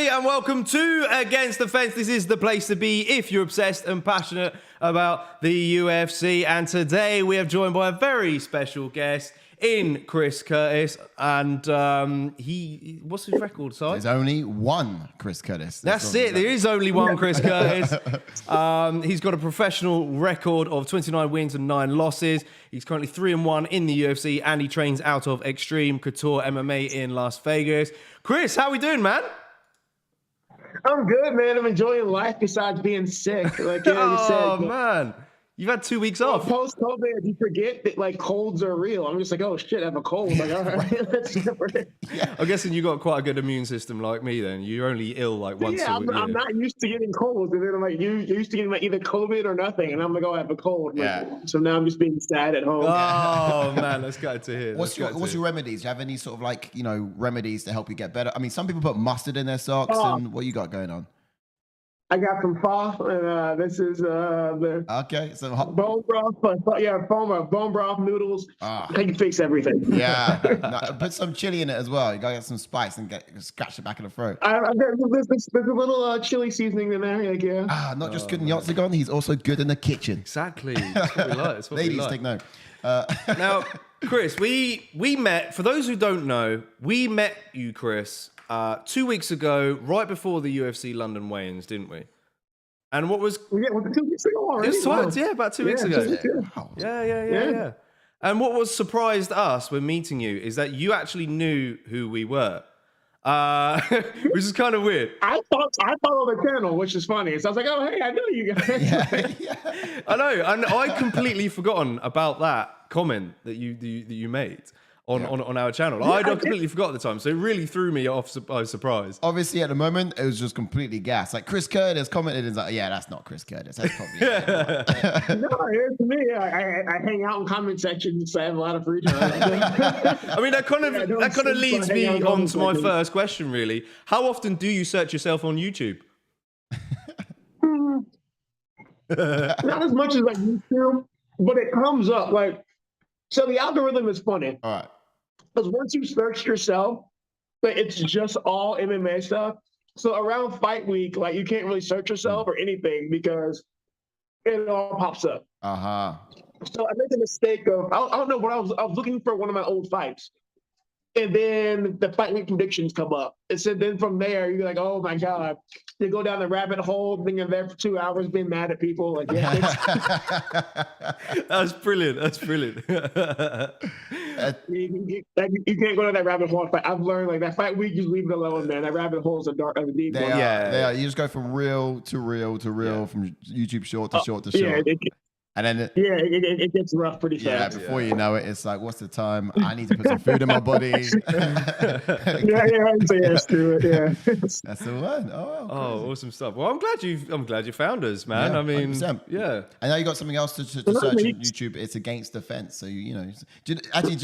everybody, and welcome to Against the Fence. This is the place to be if you're obsessed and passionate about the UFC. And today we are joined by a very special guest in Chris Curtis. And what's his record, Si? There's only one Chris Curtis. That's it. There is only one Chris Curtis. He's got a professional record of 29 wins and 9 losses. He's currently 3-1 in the UFC, and he trains out of Extreme Couture MMA in Las Vegas. Chris, how we doing, man? I'm good, man. I'm enjoying life besides being sick. Like you said, man. You've had 2 weeks off. Post-COVID, you forget that like colds are real. I'm just like, oh shit, I have a cold. Like, all right, let's I'm guessing you got quite a good immune system like me then. You're only ill like once a week. I'm not used to getting colds. And then I'm like, you're used to getting like either COVID or nothing. And I'm like, oh, I have a cold. Like, so now I'm just being sad at home. Oh, man, that's good to hear. What's your remedies? Do you have any sort of like, remedies to help you get better? I mean, some people put mustard in their socks. And what you got going on? I got some pho, and this is the bone broth. Bone broth noodles. I can fix everything. Yeah, put some chili in it as well. You gotta get some spice and scratch the back of the throat. There's a little chili seasoning in there. Like, yeah. Not just good in the Octagon, he's also good in the kitchen. Exactly. That's what we like. That's what Ladies, we like. take note. Now, Chris, we met. For those who don't know, we met you, Chris, 2 weeks ago, right before the UFC London weigh-ins, didn't we? And what was... was it 2 weeks ago already? About 2 weeks ago. Wow. Yeah. And what was surprised us when meeting you is that you actually knew who we were, which is kind of weird. I follow the channel, which is funny. So I was like, oh, hey, I know you guys. I know. And I'd completely forgotten about that comment that you made on our channel. I'd completely forgot at the time, so it really threw me off by surprise. Obviously, at the moment, it was just completely gas. Like Chris Curtis commented, and it's like, yeah, that's not Chris Curtis. That's probably No, it's me. I hang out in comment sections, so I have a lot of free time. I mean, that kind of leads me on to my first question. Really, how often do you search yourself on YouTube? Not as much as I used to, but it comes up like. So the algorithm is funny. All right. Because once you search yourself, like it's just all MMA stuff. So around fight week, like you can't really search yourself or anything because it all pops up. So I made the mistake of I don't know what I was looking for one of my old fights. And then the fight week predictions come up. And so then from there, you're like, oh my God. You go down the rabbit hole, being in there for 2 hours, being mad at people. Like, That's brilliant. That's brilliant. You can't go down that rabbit hole. I've learned like that fight week, just leave it alone, man. That rabbit holes are dark, deep. They are. You just go from reel to reel to reel, from YouTube short to short to short. And then it gets rough pretty fast. Yeah, before you know it, it's like, what's the time? I need to put some food in my body. I'd say yes to it. Yeah, that's the one. Oh, awesome stuff. Well, I'm glad you found us, man. Yeah, I mean, 100%. yeah. I know you got something else to search on YouTube. It's Against the Fence. So do you know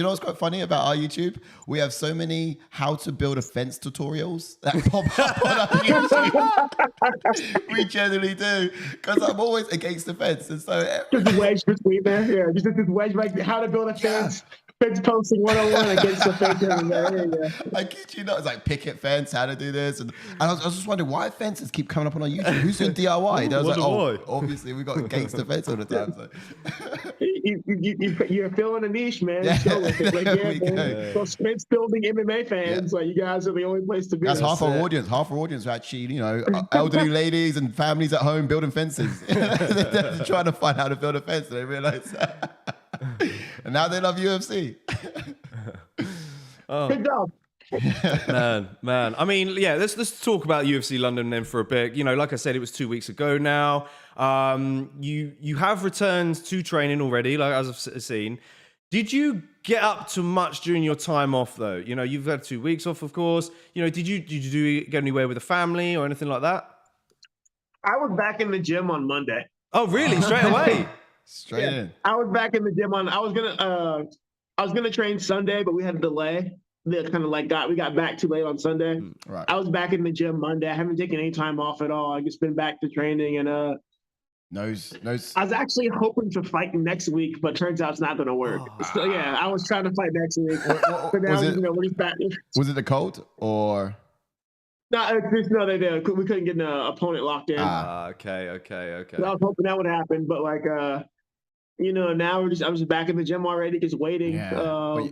what's quite funny about our YouTube? We have so many how to build a fence tutorials that pop up on our YouTube. We generally do, because I'm always against the fence, and so. Just a wedge between there. Yeah, just this wedge, like how to build a fence. Fence posting 101 against the fence. Yeah. I kid you not. It's like picket fence, how to do this. And I was just wondering why fences keep coming up on our YouTube. Who's doing DIY? And I was like, obviously we got against the fence all the time. So. You're filling a niche, man. Man. So fence building MMA fans, like you guys are the only place to be. That's half our audience. Half our audience are actually, elderly ladies and families at home building fences. They're trying to find how to build a fence, and they realize and now they love UFC. Good job. Man. I mean, yeah, let's talk about UFC London then for a bit. Like I said, it was 2 weeks ago now. You have returned to training already, like as I've seen. Did you get up to much during your time off though? You've had 2 weeks off, of course. Did you get anywhere with the family or anything like that? I was back in the gym on Monday. Oh, really? Straight away? Straight in. I was back in the gym I was gonna train Sunday, but we had a delay. We got back too late on Sunday. Right. I was back in the gym Monday. I haven't taken any time off at all. I just been back to training and Nose. I was actually hoping to fight next week, but turns out it's not gonna work. So yeah, I was trying to fight next week. Was it the cold or? No, they did. We couldn't get an opponent locked in. Okay. So I was hoping that would happen, but like, now I'm just back in the gym already, just waiting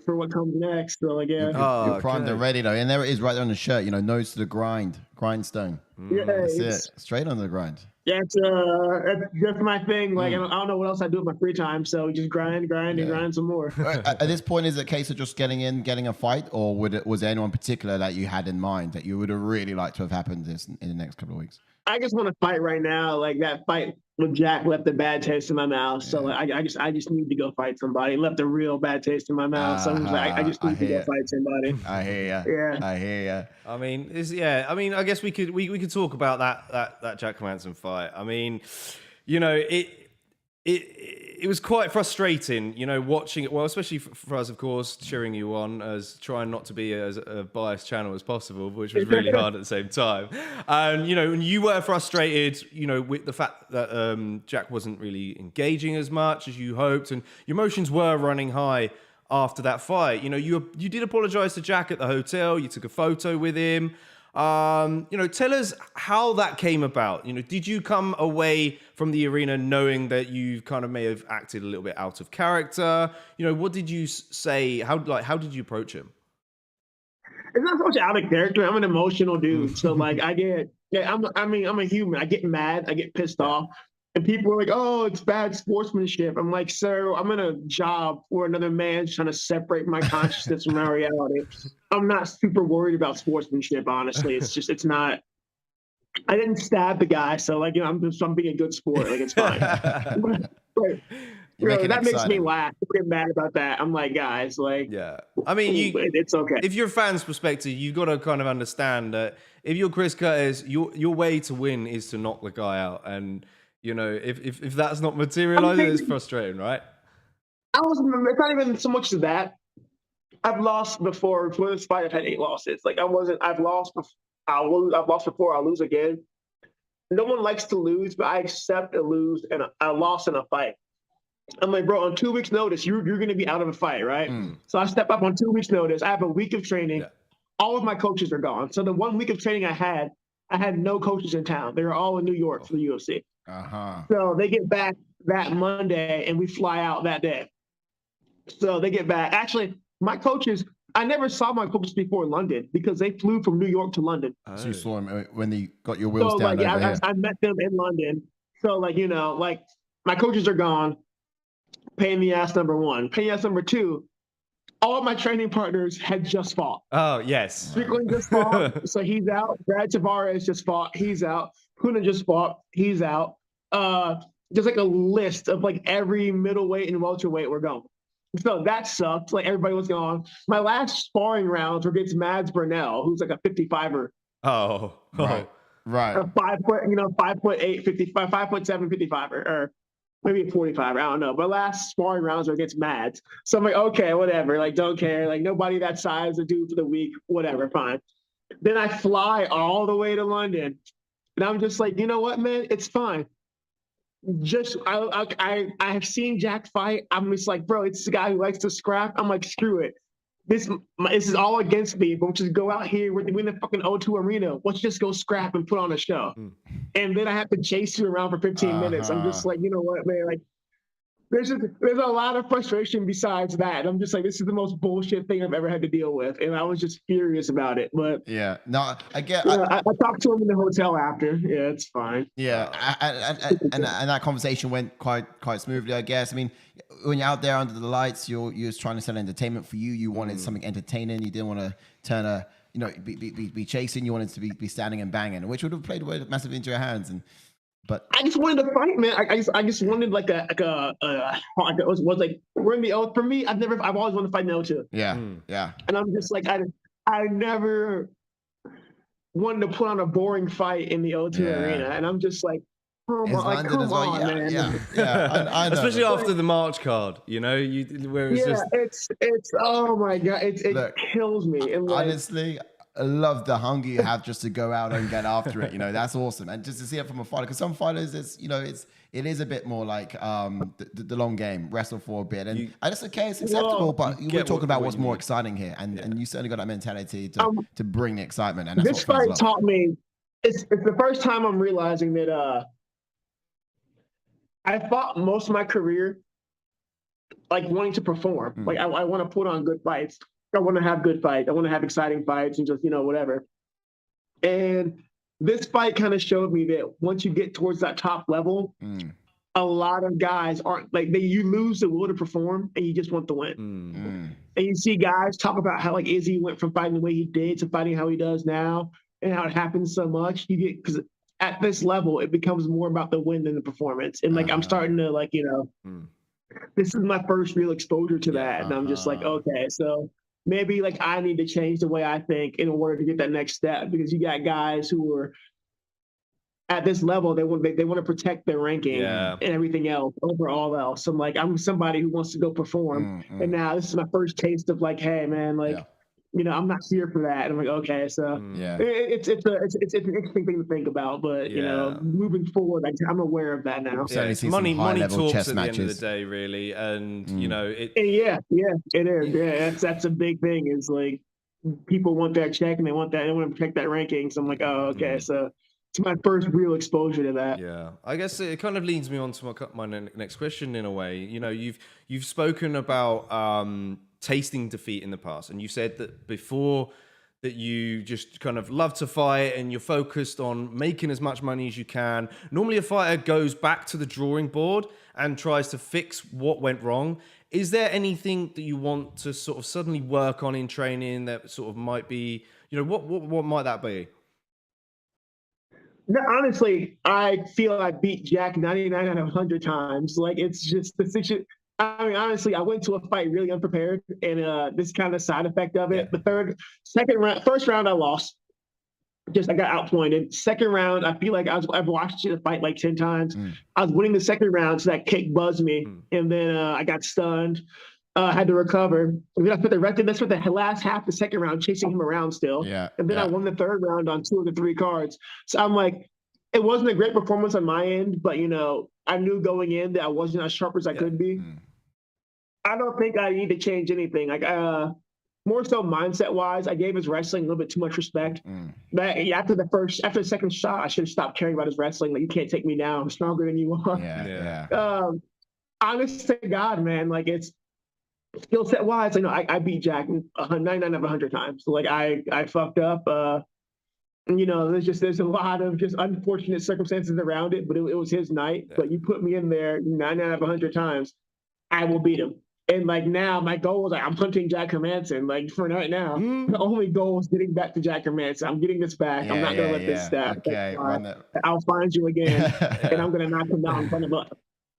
for what comes next. So like, you're primed and ready though, and there it is right there on the shirt. Nose to the grindstone. Yeah, that's it. Straight on the grind. Yeah, it's that's my thing. Like I don't know what else I do with my free time, so just grind and grind some more. At this point, is it a case of just getting a fight, or was there anyone particular that you had in mind that you would have really liked to have happened in the next couple of weeks? I just want to fight right now. Like that fight with Jack left a bad taste in my mouth. So like, I just need to go fight somebody. It left a real bad taste in my mouth. So I just need to go fight somebody. I hear ya. Yeah. I hear ya. I mean, I guess we could talk about that Jack Hermansson fight. I mean, it was quite frustrating, watching it. Well, especially for us, of course, cheering you on, as trying not to be as a biased channel as possible, which was really hard at the same time. And and you were frustrated, with the fact that Jack wasn't really engaging as much as you hoped, and your emotions were running high after that fight. You did apologize to Jack at the hotel. You took a photo with him. Tell us how that came about. Did you come away from the arena knowing that you kind of may have acted a little bit out of character? What did you say? How did you approach him? It's not so much out of character. I'm an emotional dude, so like I'm a human. I get mad. I get pissed off. And people are like, "Oh, it's bad sportsmanship." I'm like, "Sir, I'm in a job where another man's trying to separate my consciousness from my reality. I'm not super worried about sportsmanship, honestly. It's not. I didn't stab the guy, so like, I'm being a good sport. Like, it's fine." But, that makes me laugh. I get mad about that. I'm like, guys, like, I mean, it's okay. If you're a fan's perspective, you've got to kind of understand that if you're Chris Curtis, your way to win is to knock the guy out, and if that's not materializing, it's frustrating, right? It's not even so much as that. I've lost before. For this fight, I've had 8 losses. Like I've lost before. I'll lose. I've lost before. I'll lose again. No one likes to lose, but I accept a loss in a fight. I'm like, bro, on 2 weeks' notice, you're going to be out of a fight, right? So I step up on 2 weeks' notice. I have a week of training. All of my coaches are gone. So the 1 week of training I had no coaches in town. They were all in New York for the UFC. So they get back that Monday, and we fly out that day. So they get back. Actually, my coaches, I never saw my coaches before London because they flew from New York to London. So you saw them when they got your wheels down over here. I met them in London. So like my coaches are gone. Pain in the ass, number 1. Pain in the ass, number 2. All of my training partners had just fought. Oh, yes. Strickland just fought, so he's out. Brad Tavares just fought, he's out. Puna just fought, he's out. Just like a list of like every middleweight and welterweight we're going. So that sucked. Like everybody was gone. My last sparring rounds were against Mads Burnell, who's like a 55er. Oh. Right. A 5'8", 55, 5'7", 55er, or maybe a 45. I don't know. But last sparring rounds were against Mads. So I'm like, okay, whatever. Like, don't care. Like, nobody that size to do for the week. Whatever, fine. Then I fly all the way to London. And I'm just like, you know what, man? It's fine. I have seen Jack fight. I'm just like, bro, it's the guy who likes to scrap. I'm like, screw it. This is all against me, but we'll just go out here. We're in the fucking O2 Arena. Let's just go scrap and put on a show. And then I have to chase you around for 15 minutes. I'm just like, you know what, man? Like, there's a lot of frustration besides that. I'm just like, this is the most bullshit thing I've ever had to deal with, and I was just furious about it. But I get. I talked to him in the hotel after. Yeah, it's fine. Yeah, and that conversation went quite smoothly, I guess. I mean, when you're out there under the lights, you're just trying to sell entertainment for you. You wanted something entertaining. You didn't want to turn be chasing. You wanted to be standing and banging, which would have played massively into your hands. But I just wanted to fight, man. I just wanted like it was like we're in the O. For me, I've always wanted to fight in the O2. Yeah. And I'm just like I never wanted to put on a boring fight in the O2 Arena, and I'm just like, come on, man. Yeah. I know. Especially after the March card, where it's it's oh my god, it kills me. And like, honestly, I love the hunger you have just to go out and get after it. That's awesome. And just to see it from a fighter, because some fighters, it is a bit more like the long game, wrestle for a bit, and it's okay, it's acceptable. But we're talking about what's more exciting here, and you certainly got that mentality to bring the excitement. And that's this fight taught me. It's the first time I'm realizing that I fought most of my career like wanting to perform. Like I want to put on good fights. I want to have good fights. I want to have exciting fights and just, whatever. And this fight kind of showed me that once you get towards that top level, a lot of guys aren't like you lose the will to perform and you just want to win. And you see guys talk about how like Izzy went from fighting the way he did to fighting how he does now and how it happens so much. Because at this level, it becomes more about the win than the performance. And like I'm starting to like, this is my first real exposure to that. And I'm just like, okay, so maybe like I need to change the way I think in order to get that next step, because you got guys who are at this level, they want to protect their ranking and everything else over all else. So I'm somebody who wants to go perform. And now this is my first taste of like, hey man, like, I'm not here for that. And I'm like, okay, so it's an interesting thing to think about, but moving forward, I'm aware of that now. Yeah, money talks chess at matches. the end of the day, really, and it. It is. Yeah, that's a big thing. Is like people want that check and they want to protect that ranking. So I'm like, oh, okay, so it's my first real exposure to that. Yeah, I guess it kind of leads me on to my next question in a way. You've spoken about tasting defeat in the past, and you said that before that you just kind of love to fight and you're focused on making as much money as you can. Normally a fighter goes back to the drawing board and tries to fix what went wrong. Is there anything that you want to sort of suddenly work on in training that sort of might be, what might that be? No, honestly, I feel I beat Jack 99 out of 100 times. Like, it's just the situation. I mean, honestly, I went to a fight really unprepared, and this kind of side effect of it. The first round, I lost. I got outpointed. Second round, I feel like I've watched the fight like 10 times. I was winning the second round, so that kick buzzed me, and then I got stunned. Had to recover. And then I spent the last half of the second round chasing him around still. And then I won the third round on 2 of the 3 cards. So I'm like, it wasn't a great performance on my end, but I knew going in that I wasn't as sharp as I could be. I don't think I need to change anything. Like more so mindset wise, I gave his wrestling a little bit too much respect. But after the second shot, I should have stopped caring about his wrestling. Like, you can't take me down. I'm stronger than you are. Honest to God, man, like it's skill set wise, I beat Jack 99 out of 100 times. So like I fucked up. There's a lot of just unfortunate circumstances around it, but it was his night. But you put me in there 99 out of 100 times, I will beat him. And like now, my goal is I'm hunting Jack Hermanson. Like for right now, the only goal is getting back to Jack Hermanson. I'm getting this back. I'm not gonna let this stop. Okay, I'll find you again, and I'm gonna knock him down in front of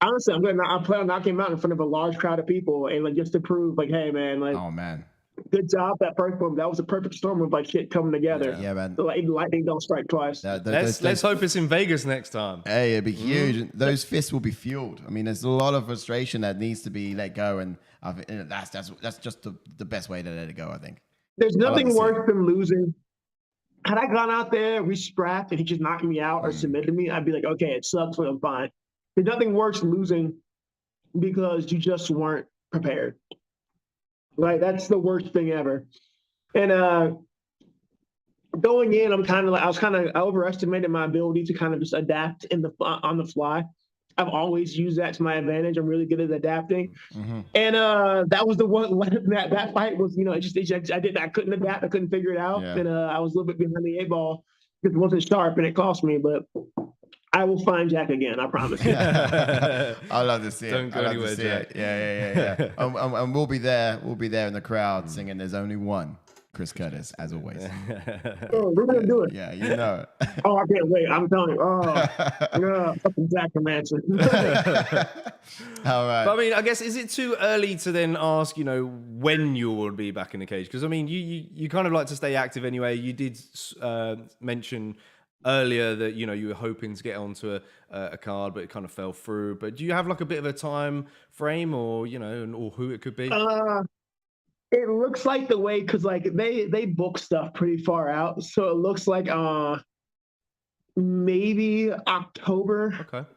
honestly, I plan on knocking him out in front of a large crowd of people, and like just to prove, like, hey man, like, oh man, good job that first one. That was a perfect storm of like shit coming together. Yeah, man. So like lightning don't strike twice. Let's hope it's in Vegas next time. Hey, it'd be huge. Those fists will be fueled. I mean, there's a lot of frustration that needs to be let go, and that's just the best way to let it go. I think there's nothing worse than losing. Had I gone out there, we scrapped, and he just knocked me out or submitted me, I'd be like, okay, it sucks, but I'm fine. There's nothing worse than losing because you just weren't prepared. Like, that's the worst thing ever. And going in, I overestimated my ability to kind of just adapt on the fly. I've always used that to my advantage. I'm really good at adapting. And that was the one that fight was, I couldn't adapt. I couldn't figure it out. And I was a little bit behind the 8 ball because it wasn't sharp and it cost me, but I will find Jack again. I promise. I love to see it. Don't go anywhere, Jack. Yeah. And we'll be there. We'll be there in the crowd singing "There's Only One." Chris Curtis, as always. We're gonna do it. Yeah, you know it. Oh, I can't wait. I'm telling you. Oh, yeah, fucking Jack Hermanson. All right. But I mean, I guess, is it too early to then ask, when you will be back in the cage? Because I mean, you kind of like to stay active anyway. You did mention earlier that you were hoping to get onto a card, but it kind of fell through. But do you have like a bit of a time frame, or or who it could be? It looks like the way, because like they book stuff pretty far out, so it looks like maybe October. Okay.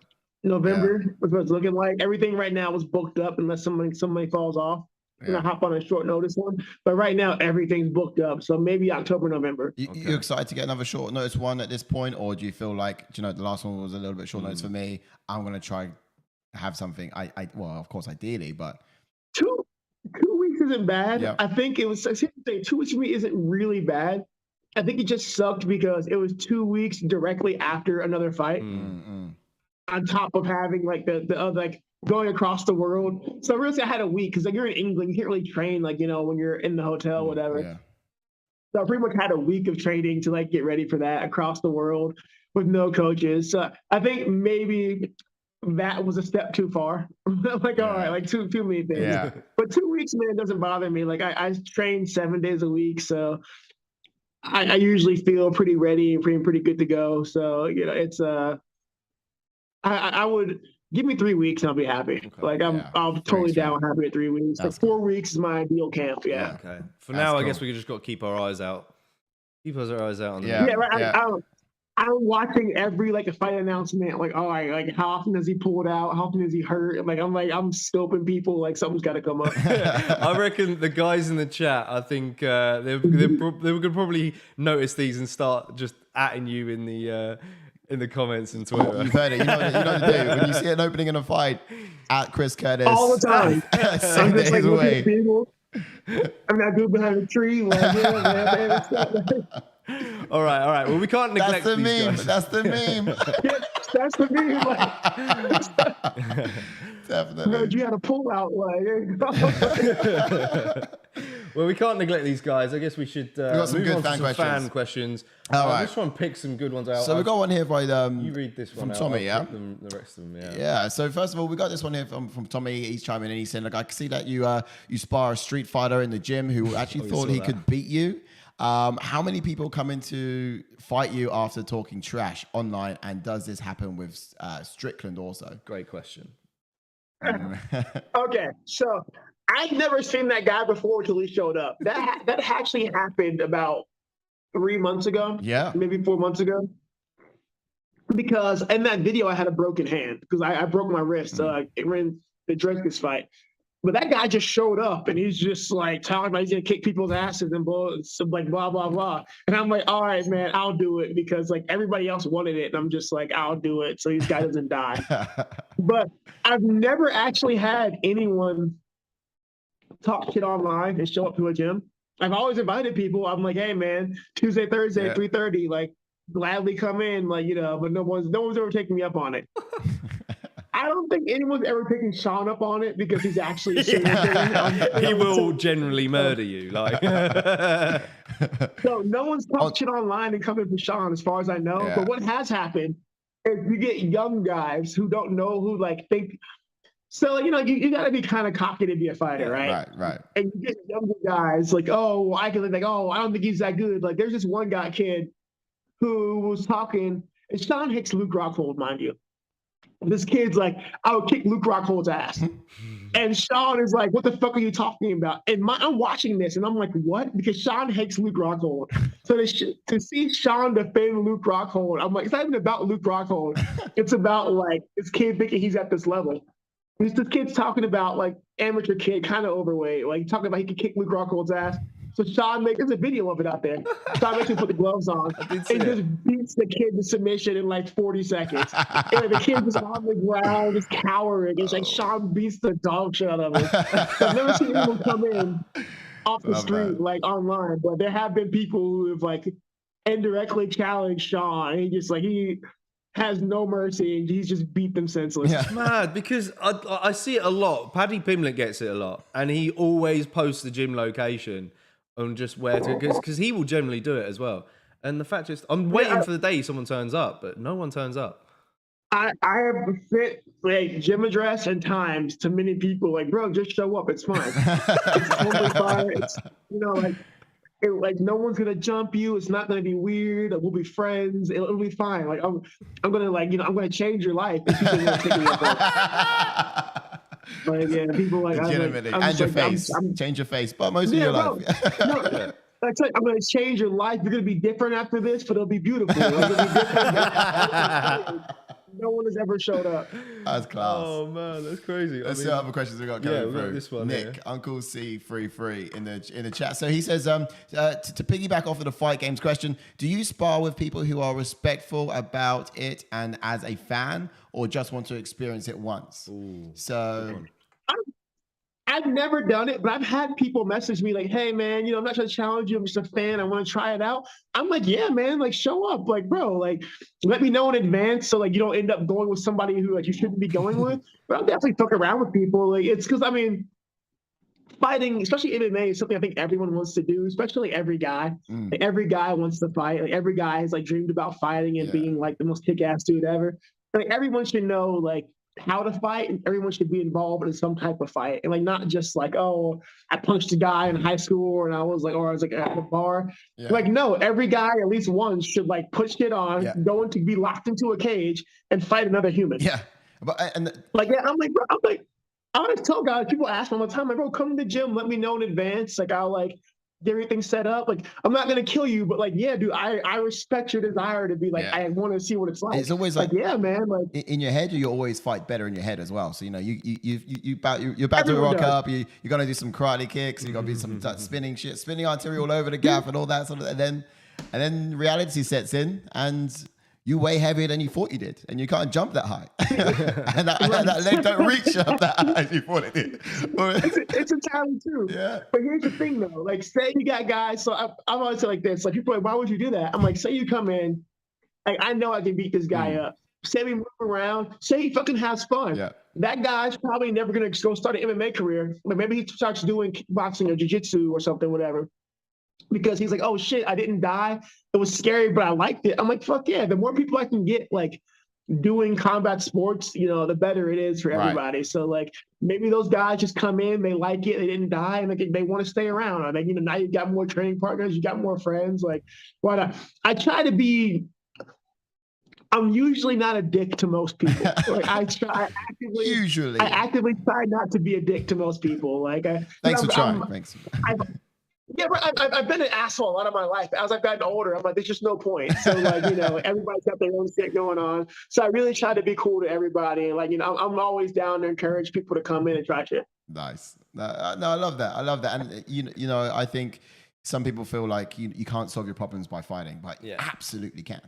November was what it's looking like. Everything right now was booked up unless somebody falls off. And I hop on a short notice one. But right now, everything's booked up. So maybe October, November. You excited to get another short notice one at this point? Or do you feel like, the last one was a little bit short notice for me. I'm going to try have something. Well, of course, ideally, but. 2 weeks isn't bad. Yep. I think it was, 2 weeks for me isn't really bad. I think it just sucked because it was 2 weeks directly after another fight. On top of having like the other, going across the world. So really I had a week because you're in England, you can't really train when you're in the hotel, whatever. Yeah. So I pretty much had a week of training to get ready for that across the world with no coaches. So I think maybe that was a step too far. All right, too many things. Yeah. But 2 weeks, man, doesn't bother me. I train 7 days a week, so I usually feel pretty ready and pretty good to go. So it's I would give me 3 weeks and I'll be happy. Okay. I'm totally down happy with 3 weeks. That's 4 weeks is my ideal camp. Yeah. Okay. For now, I guess we just got to keep our eyes out. Keep our eyes out on the Right. I'm watching every fight announcement. All right, how often does he pull it out? How often is he hurt? I'm scoping people. Something's got to come up. I reckon the guys in the chat, I think they're gonna probably notice these and start just atting you in the comments and Twitter. You've heard it. You know what to do. When you see an opening in a fight, at Chris Curtis. All the time. 7 days away. I'm not good behind a tree. All right. Well, we can't neglect That's the these meme. guys. That's the meme. That's the meme. Definitely. You had a pull out. Well, we can't neglect these guys. I guess we should got some move good on to fan some questions. fan questions. All right. Let's try and pick some good ones out. So we got one here by you read this one from out. Tommy, I'll yeah? pick the rest of them, yeah. Yeah. So first of all, we got this one here from Tommy. He's chiming in. He's saying, "Look, I can see that you spar a street fighter in the gym who actually thought he could beat you. How many people come in to fight you after talking trash online, and does this happen with Strickland also?" Great question. Okay, so I'd never seen that guy before until he showed up. That actually happened about 3 months ago. Yeah. Maybe 4 months ago. Because in that video, I had a broken hand because I broke my wrist in the Dreskus fight. But that guy just showed up and he's just talking about he's gonna kick people's asses and blah blah blah. And I'm like, all right, man, I'll do it because everybody else wanted it. And I'm just I'll do it so this guy doesn't die. But I've never actually had anyone talk shit online and show up to a gym. I've always invited people. I'm like, hey man, Tuesday, Thursday, 3:30, gladly come in, but no one's ever taken me up on it. I don't think anyone's ever taken Sean up on it because he's actually he will generally murder you. So no one's talked shit online and coming for Sean as far as I know. Yeah. But what has happened is you get young guys who don't know who think. So you got to be kind of cocky to be a fighter, right? Right. And you get younger guys I don't think he's that good. There's this one kid who was talking, and Sean hits Luke Rockhold, mind you. This kid's I would kick Luke Rockhold's ass. And Sean is what the fuck are you talking about? And I'm watching this and I'm like, what? Because Sean hates Luke Rockhold. So to see Sean defend Luke Rockhold, I'm like, it's not even about Luke Rockhold. It's about this kid thinking he's at this level. This kid's talking about amateur kid, kind of overweight. Talking about he could kick Luke Rockhold's ass. So Sean there's a video of it out there. Sean makes him put the gloves on and just beats the kid to submission in 40 seconds. And the kid just on the ground, just cowering. It's Sean beats the dog shit out of him. I've never seen anyone come in off the street online, but there have been people who have indirectly challenged Sean. And he has no mercy and he's just beat them senseless. It's mad because I see it a lot. Paddy Pimblett gets it a lot, and he always posts the gym location on just where to, because he will generally do it as well. And the fact is, I'm waiting for the day someone turns up, but no one turns up. I have sent gym address and times to many people. Bro, just show up. It's fine. It's totally fine. It's no one's gonna jump you. It's not gonna be weird. We'll be friends. It'll be fine. I'm gonna I'm gonna change your life. If people want to take me up. People legitimately, and your face. Change your face, but most of your life. I'm going to change your life. You're going to be different after this, but it'll be beautiful. It'll be different. No one has ever showed up. That's class. Oh man, that's crazy. Let's see what other questions we got coming through. Got this one. Nick, Uncle C33 in the chat. So he says, to piggyback off of the fight games question, do you spar with people who are respectful about it and as a fan, or just want to experience it once? Ooh, so. I've never done it, but I've had people message me like, hey, man, I'm not trying to challenge you. I'm just a fan. I want to try it out. I'm like, yeah, man, like, show up. Like, bro, like, let me know in advance so, like, you don't end up going with somebody who, like, you shouldn't be going with. But I'll definitely fuck around with people. Like, it's because, I mean, fighting, especially MMA, is something I think everyone wants to do, especially every guy. Like, every guy wants to fight. Like, every guy has, like, dreamed about fighting and being, like, the most kick-ass dude ever. Like, everyone should know, like, how to fight, and everyone should be involved in some type of fight, and like not just like, oh, I punched a guy in high school and I was like at a bar. Like, no, every guy at least once should like put shit on, go into be locked into a cage and fight another human. I'm like, bro, I always tell guys, people ask me all the time, like, bro, come to the gym, let me know in advance, like I'll like get everything set up. Like, I'm not gonna kill you, but like, yeah, dude, I respect your desire to be like, I want to see what it's like. It's always like, yeah, man, like in your head, you always fight better in your head as well. So you're about to rock up, you're gonna do some karate kicks, you're gonna be some spinning artery all over the gaff and all that sort of, and then reality sets in and you weigh heavier than you thought you did, and you can't jump that high, and that leg don't reach up that high as you thought it did. It's entirely true. Yeah. But here's the thing, though. Like, say you got guys. So I'm always like this. Like, people are like, why would you do that? I'm like, say you come in, like, I know I can beat this guy up. Say we move around. Say he fucking has fun. Yeah. That guy's probably never gonna go start an MMA career. But maybe he starts doing kickboxing or jiu-jitsu or something, whatever. Because he's like, oh shit, I didn't die. It was scary, but I liked it. I'm like, fuck yeah. The more people I can get like doing combat sports, the better it is for everybody. Right. So like maybe those guys just come in, they like it, they didn't die, and they want to stay around. I mean, now you got more training partners, you got more friends. Like, why not? I try to be. I'm usually not a dick to most people. Like I actively try not to be a dick to most people. Like, thanks for trying. Thanks. Yeah, I've been an asshole a lot of my life. As I've gotten older, I'm like, there's just no point. So like, everybody's got their own shit going on. So I really try to be cool to everybody, and like, I'm always down to encourage people to come in and try shit. Nice. No, I love that. And I think some people feel like you can't solve your problems by fighting, but you absolutely can.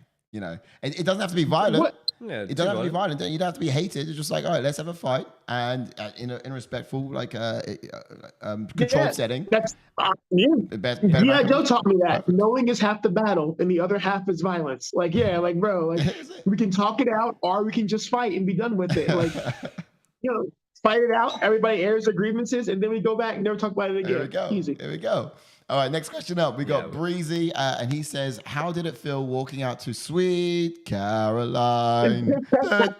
It doesn't have to be violent. It doesn't have to be violent. You don't have to be hated. It's just like, all right, let's have a fight, and in a respectful, like controlled setting. That's G.I. Joe taught me that. Knowing is half the battle, and the other half is violence. Like, yeah, like, bro, like we can talk it out, or we can just fight and be done with it. Like, fight it out. Everybody airs their grievances, and then we go back and never talk about it again. There we go. Easy. There we go. All right, next question up. We got Breezy, and he says, how did it feel walking out to Sweet Caroline?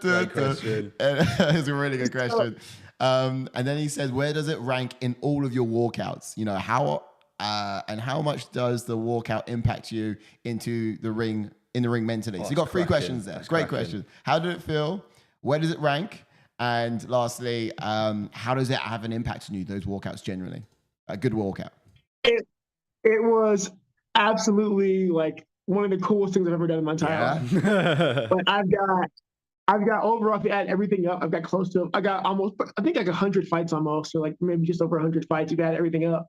Great question. It's a really good question. And then he says, where does it rank in all of your walkouts? How much does the walkout impact you in the ring mentally? So you got three questions there. Great question. How did it feel? Where does it rank? And lastly, how does it have an impact on you, those walkouts generally? A good walkout. It was absolutely like one of the coolest things I've ever done in my entire life. But I've got overall, if you add everything up, I got almost, I think like 100 fights almost, or like maybe just over 100 fights. You add everything up,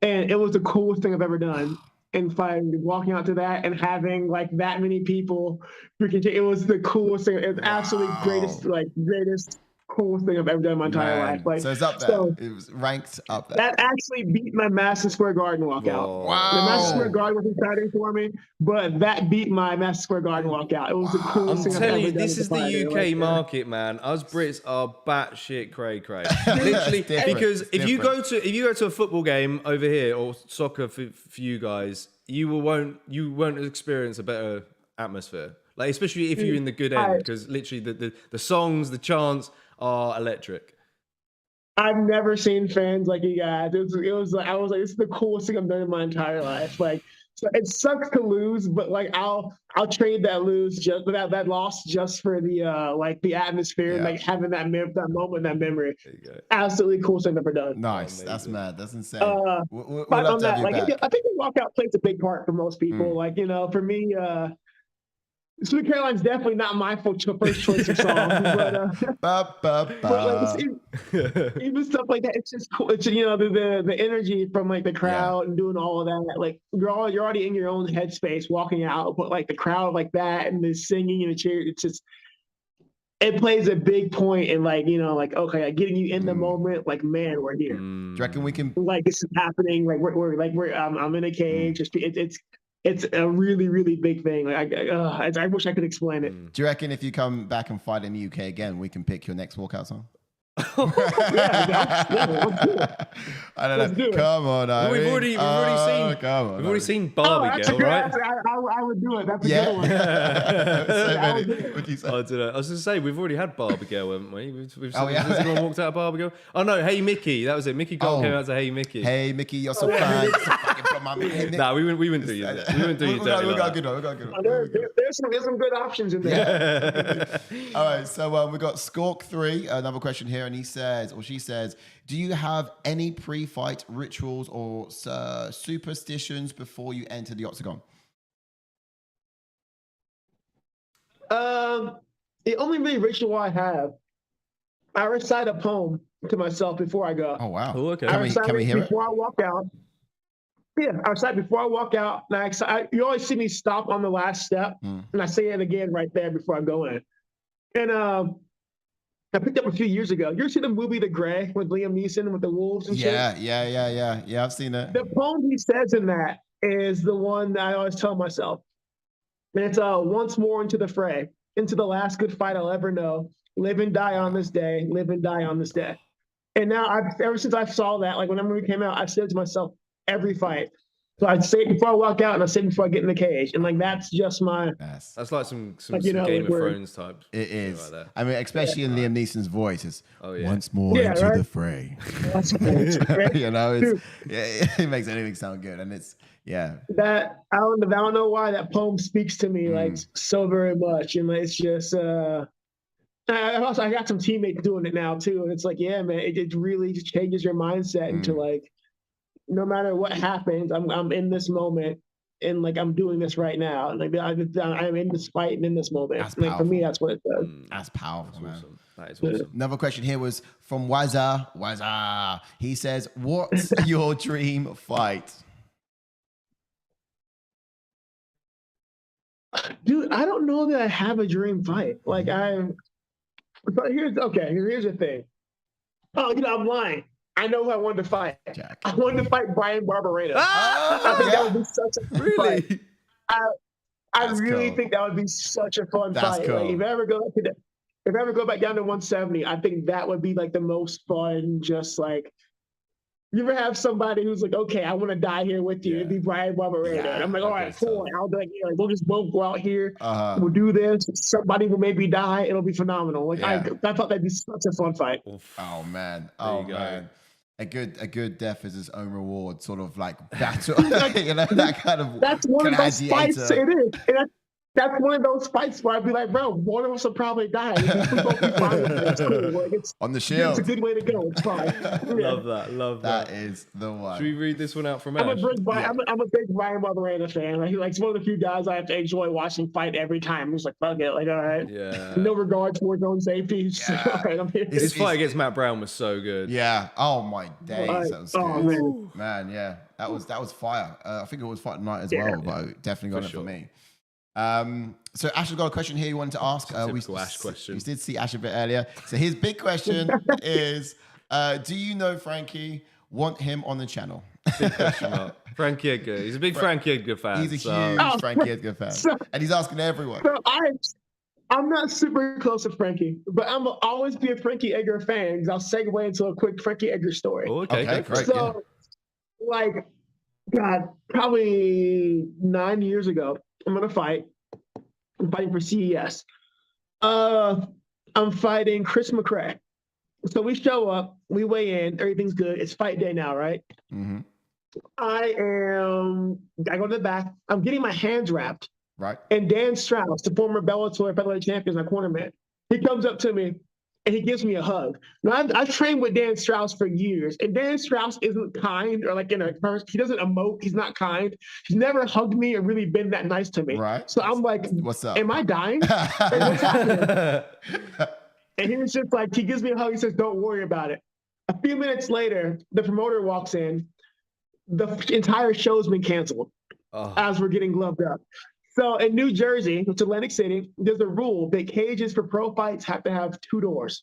and it was the coolest thing I've ever done. And walking out to that and having like that many people freaking, it was the coolest thing. It's absolutely greatest coolest thing I've ever done in my entire life. Like, so it's up there. So it was ranked up there. That actually beat my Madison Square Garden walkout. Whoa. Wow. The Madison Square Garden was exciting for me, but that beat my Madison Square Garden walkout. It was the coolest thing I've ever done. I'm telling you, this is the UK market, man. Us Brits are batshit cray. Literally, because if you go to a football game over here or soccer for you guys, you won't experience a better atmosphere. Like, especially if you're in the good end, because literally the songs, the chants are electric. I've never seen fans like you guys. It was like, I was like, this is the coolest thing I've done in my entire life. Like, so it sucks to lose, but like I'll trade that loss just for the atmosphere, and like having that moment, that memory. Absolutely cool thing I've ever done. Nice, that's mad, that's insane. But on that, like, I think the walkout plays a big part for most people. Like, for me, Sweet Caroline's definitely not my first choice of song, but like, even stuff like that, it's just cool. It's, the energy from like the crowd and doing all of that. Like you're already in your own headspace walking out, but like the crowd like that and the singing and the cheer, it plays a big point in like, okay, like getting you in the moment. Like, man, we're here. Do you reckon we can? Like this is happening. Like I'm in a cage. It's a really, really big thing. Like I wish I could explain it. Do you reckon if you come back and fight in the UK again, we can pick your next walkout song? I don't know. Come on, Ivy. We've already seen Barbie Girl, right? I would do it. That's a good one. What do you say? I don't know. I was going to say we've already had Barbie Girl, haven't we? Has anyone walked out of Barbie Girl? Oh no, Hey Mickey. That was it. Mickey Gold came out to Hey Mickey. Hey Mickey, you're so fine. Nah, we wouldn't do you. We wouldn't do you. We got good one. There's some good options in there. All right, so we got Skork 3. Another question here. And he says, or she says, do you have any pre-fight rituals or superstitions before you enter the octagon? The only really ritual I have, I recite a poem to myself before I go. Oh, wow. Oh, okay. Can we hear it? Before I walk out. Yeah, I recite before I walk out. And you always see me stop on the last step, and I say it again right there before I go in. And I picked up a few years ago. You ever see the movie The Grey with Liam Neeson with the wolves and shit? Yeah. I've seen it. The poem he says in that is the one that I always tell myself. And it's once more into the fray, into the last good fight I'll ever know. Live and die on this day, live and die on this day. And now ever since I saw that, like when that movie came out, I've said it to myself every fight. So I say it before I walk out, and I say it before I get in the cage, and like that's just my. That's like some like, Game of Thrones type. It is. Right there. I mean, especially in Liam Neeson's voice, it's once more into the fray. It makes anything sound good, and it's That I don't know why that poem speaks to me like so very much, and it's just. I got some teammates doing it now too, and it's like, yeah, man, it really just changes your mindset into like. No matter what happens, I'm in this moment, and like I'm doing this right now. And like I'm in this fight and in this moment. Like for me, that's what it does. That's powerful, man. Awesome. That is awesome. Another question here was from Waza. He says, "What's your dream fight?" Dude, I don't know that I have a dream fight. Like but here's the thing. Oh, I'm lying. I know who I wanted to fight. Jack. I wanted to fight Brian Barberena. I think that would be such a fun fight. I really think that would be such a fun fight. Cool. Like, if I ever go back down to 170, I think that would be like the most fun. Just like you ever have somebody who's like, okay, I want to die here with you. It'd be Brian Barberena. And I'm like, all right, cool. I'll be like, we'll just both go out here. We'll do this. Somebody will maybe die. It'll be phenomenal. Like I thought that'd be such a fun fight. Oh man. Man. A good death is his own reward, sort of like battle. That kind of. That's one of those fights. It is. And that's one of those fights where I'd be like, bro, one of us will probably die. We both be fine with it. It's cool. Like, on the shield. It's a good way to go. It's fine. Love that. That is the one. Should we read this one out from Ash? I'm a big Brian Barberena fan. Like, he's one of the few guys I have to enjoy watching fight every time. I'm just like, fuck it. Like, all right. Yeah. No regard towards own safety. All right, I'm here. His fight against Matt Brown was so good. Yeah. Oh my days. That was good. Oh, man, yeah. That was fire. I think it was fight night as well, but it definitely got it for me. So Ash has got a question here you wanted to ask. Typical Ash question. We did see Ash a bit earlier. So his big question is, do you know Frankie? Want him on the channel? Big question mark. Frankie Edgar. He's a big Frankie Edgar fan. He's a huge Frankie Edgar fan. And he's asking everyone. So I'm not super close to Frankie, but I'm going to always be a Frankie Edgar fan because I'll segue into a quick Frankie Edgar story. Oh, okay, great. So, like, God, probably 9 years ago, I'm going to fight. I'm fighting for CES. I'm fighting Chris McCray. So we show up, we weigh in, everything's good. It's fight day now, right? Mm-hmm. I go to the back. I'm getting my hands wrapped. Right. And Dan Strauss, the former Bellator featherweight champion, my cornerman, he comes up to me and he gives me a hug. Now, I've trained with Dan Strauss for years, and Dan Strauss isn't kind or like in a first. He doesn't emote. He's not kind. He's never hugged me or really been that nice to me. Right. So I'm like, what's up? Am I dying? Like, what's happening? And he was just like, he gives me a hug. He says, "Don't worry about it." A few minutes later, the promoter walks in. The entire show's been canceled as we're getting gloved up. So in New Jersey, which is Atlantic City, there's a rule that cages for pro fights have to have 2 doors.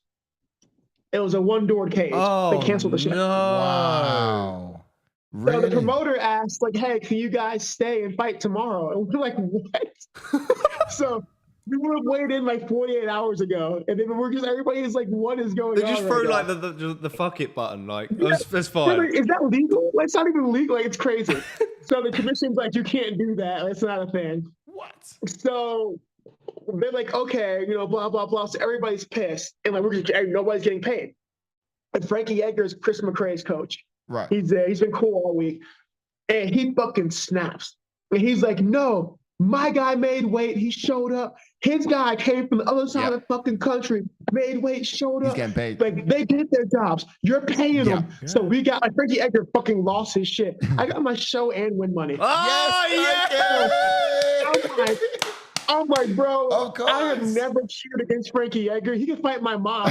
It was a 1-door cage. They canceled the show. No. Wow. Really? So the promoter asked, like, "Hey, can you guys stay and fight tomorrow?" And we're like, "What?" So we would have weighed in like 48 hours ago, and then we're just everybody is like, "What is going on?" They just throw like the fuck it button, like that's fine. Like, is that legal? Like, it's not even legal. Like, it's crazy. So the commission's like, "You can't do that. It's not a thing." What? So they're like, "Okay, blah blah blah." So everybody's pissed, and like nobody's getting paid. And Frankie Edgar is Chris McRae's coach. Right. He's there. He's been cool all week, and he fucking snaps. And he's like, "No, my guy made weight. He showed up. His guy came from the other side of the fucking country, made weight, showed up. He's getting paid. Like, they did their jobs. You're paying them." Yeah. So we got, like, Frankie Edgar fucking lost his shit. I got my show and win money. I'm like, bro, I have never cheered against Frankie Edgar. He can fight my mom.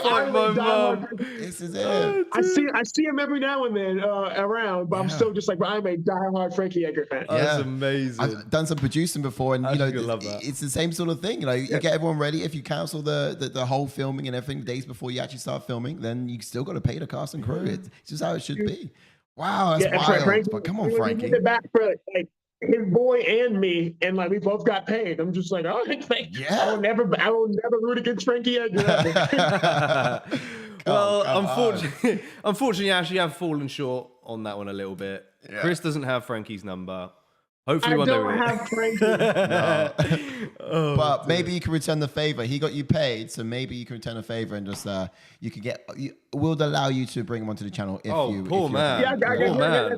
Fight my mom. This is it. I see him every now and then around, but I'm still just like, bro, I'm a diehard Frankie Edgar fan. That's amazing. I've done some producing before, and love that. it's the same sort of thing. You get everyone ready. If you cancel the whole filming and everything days before you actually start filming, then you still got to pay the cast and crew. It's just how it should be. Wow, that's wild. Frankie, but come on, Frankie. We did it back for like his boy and me, and like we both got paid. I'm just like, oh, I will never root against Frankie Edgar. Well, unfortunately, actually, I've fallen short on that one a little bit. Yeah. Chris doesn't have Frankie's number. Hopefully, I don't have Frankie. But maybe you can return the favor. He got you paid, so maybe you can return a favor and just you can get. We'll allow you to bring him onto the channel if you. Poor man. Yeah, poor man.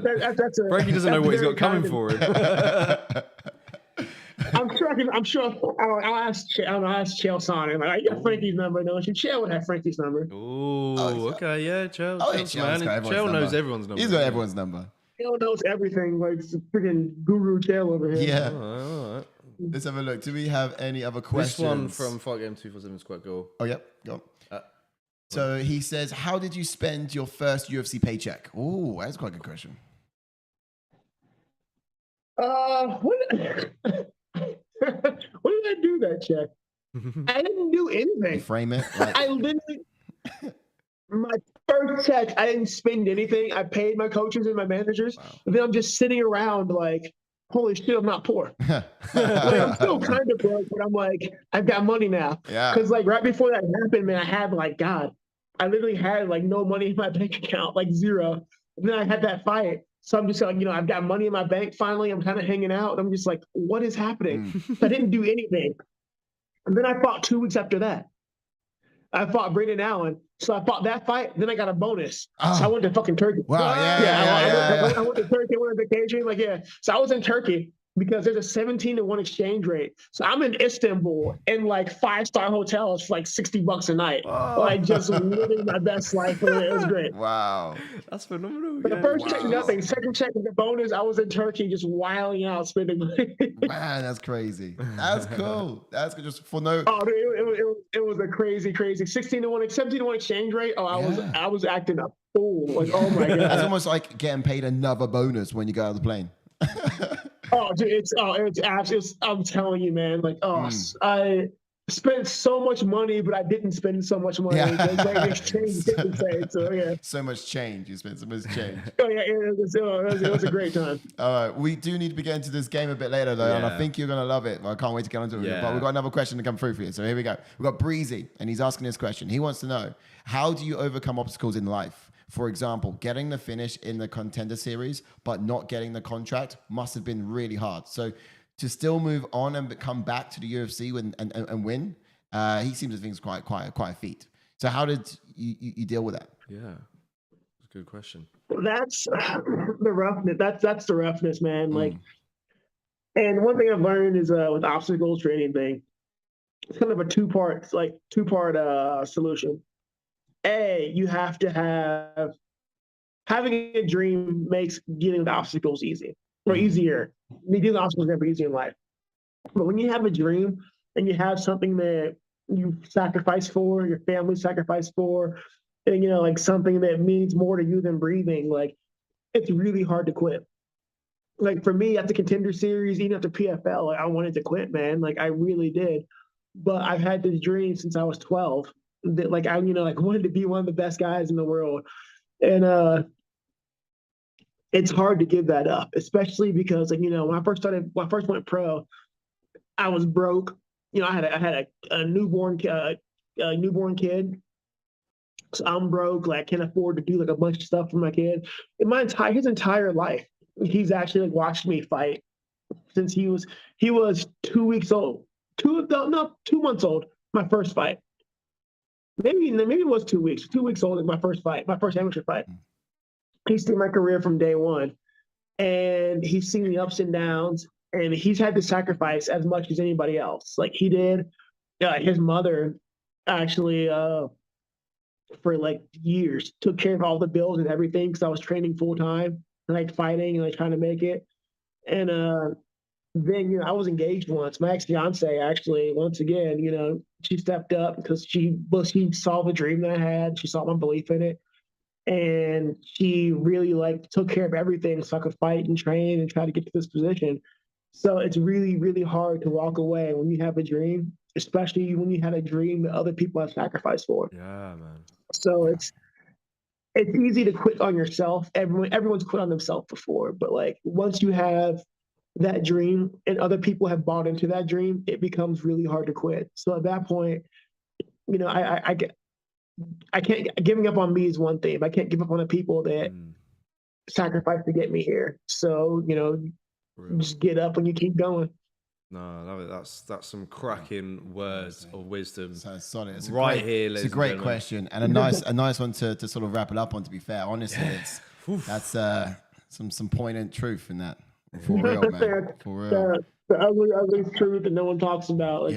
Frankie doesn't know what he's got coming for him. I'm sure. I'll ask Chael Sonnen. Like, I got Frankie's number. No, Chael would have Frankie's number. Okay, yeah, Chael. Chael knows everyone's number. He's got everyone's number. Chael knows everything. Like, freaking Guru Chael over here. Yeah. All right. Let's have a look. Do we have any other questions? This one from Fight Game 247 is quite cool. Oh, yep. Go on. So he says, how did you spend your first UFC paycheck? Oh, that's quite a good question. When did I do that check? I didn't do anything. You frame it. I literally, my first check, I didn't spend anything. I paid my coaches and my managers. Wow. And then I'm just sitting around like, holy shit, I'm not poor. Like, I'm still kind of broke, but I'm like, I've got money now. Yeah. Because like right before that happened, man, I had like, I literally had like no money in my bank account, like zero. And then I had that fight. So I'm just like, I've got money in my bank finally. I'm kind of hanging out. And I'm just like, what is happening? I didn't do anything. And then I fought 2 weeks after that. I fought Brendan Allen. So I fought that fight. Then I got a bonus. So I went to fucking Turkey. Wow. I went to Turkey. I went on vacation. So I was in Turkey because there's a 17-to-1 exchange rate. So I'm in Istanbul in like 5-star hotels for like $60 a night. Like just living my best life. It was great. Wow. That's phenomenal. But the first check, nothing. Second check was the bonus. I was in Turkey just wilding out, spending money. Man, that's crazy. That's cool. That's good. Just for no. Oh, dude, it was a crazy 16-to-1, 17-to-1 exchange rate. Oh, I was acting a fool. Like, oh my god. That's almost like getting paid another bonus when you go out of the plane. Oh, dude, it's absolutely. I'm telling you, man. Like, I spent so much money, but I didn't spend so much money. The exchange didn't say so. Yeah. So much change. You spent so much change. Oh yeah, it was a great time. All right, we do need to get into this game a bit later though, and I think you're gonna love it. Well, I can't wait to get into it. But we've got another question to come through for you. So here we go. We've got Breezy, and he's asking this question. He wants to know, how do you overcome obstacles in life? For example, getting the finish in the Contender Series, but not getting the contract must have been really hard. So to still move on and come back to the UFC and win, he seems to think it's quite a feat. So how did you deal with that? Yeah, that's a good question. That's the roughness. That's the roughness, man. Like, and one thing I've learned is with obstacles for anything, it's kind of a two-part solution. You have to have having a dream makes getting the obstacles easy or easier. Getting the obstacles never easy in life. But when you have a dream and you have something that you sacrifice for, your family sacrificed for, and like something that means more to you than breathing, like it's really hard to quit. Like for me, at the Contender Series, even after PFL, like I wanted to quit, man. Like I really did. But I've had this dream since I was 12 that like I, like wanted to be one of the best guys in the world. And it's hard to give that up, especially because like, when I first went pro, I was broke. I had a newborn kid. So I'm broke. Like I can't afford to do like a bunch of stuff for my kid. In his entire life, he's actually like watched me fight since he was 2 weeks old. 2 months old. My first fight. Maybe it was 2 weeks. 2 weeks old is my first fight. My first amateur fight. He's seen my career from day one, and he's seen the ups and downs, and he's had to sacrifice as much as anybody else. Like he did. His mother actually for like years took care of all the bills and everything because I was training full time and like fighting and like trying to make it. And then I was engaged once. My ex-fiance actually, once again, she stepped up because she saw the dream that I had. She saw my belief in it. And she really like took care of everything so I could fight and train and try to get to this position. So it's really, really hard to walk away when you have a dream, especially when you had a dream that other people have sacrificed for. Yeah, man. So it's easy to quit on yourself. Everyone's quit on themselves before, but like once you have that dream and other people have bought into that dream, it becomes really hard to quit. So at that point, I can't. Giving up on me is one thing, but I can't give up on the people that sacrificed to get me here. So just get up and you keep going. No, that's some cracking words of wisdom. So solid. It's It's a great question and a nice one to sort of wrap it up on. To be fair, honestly, that's some poignant truth in that. For real, man. For real. The ugly truth that no one talks about. Like,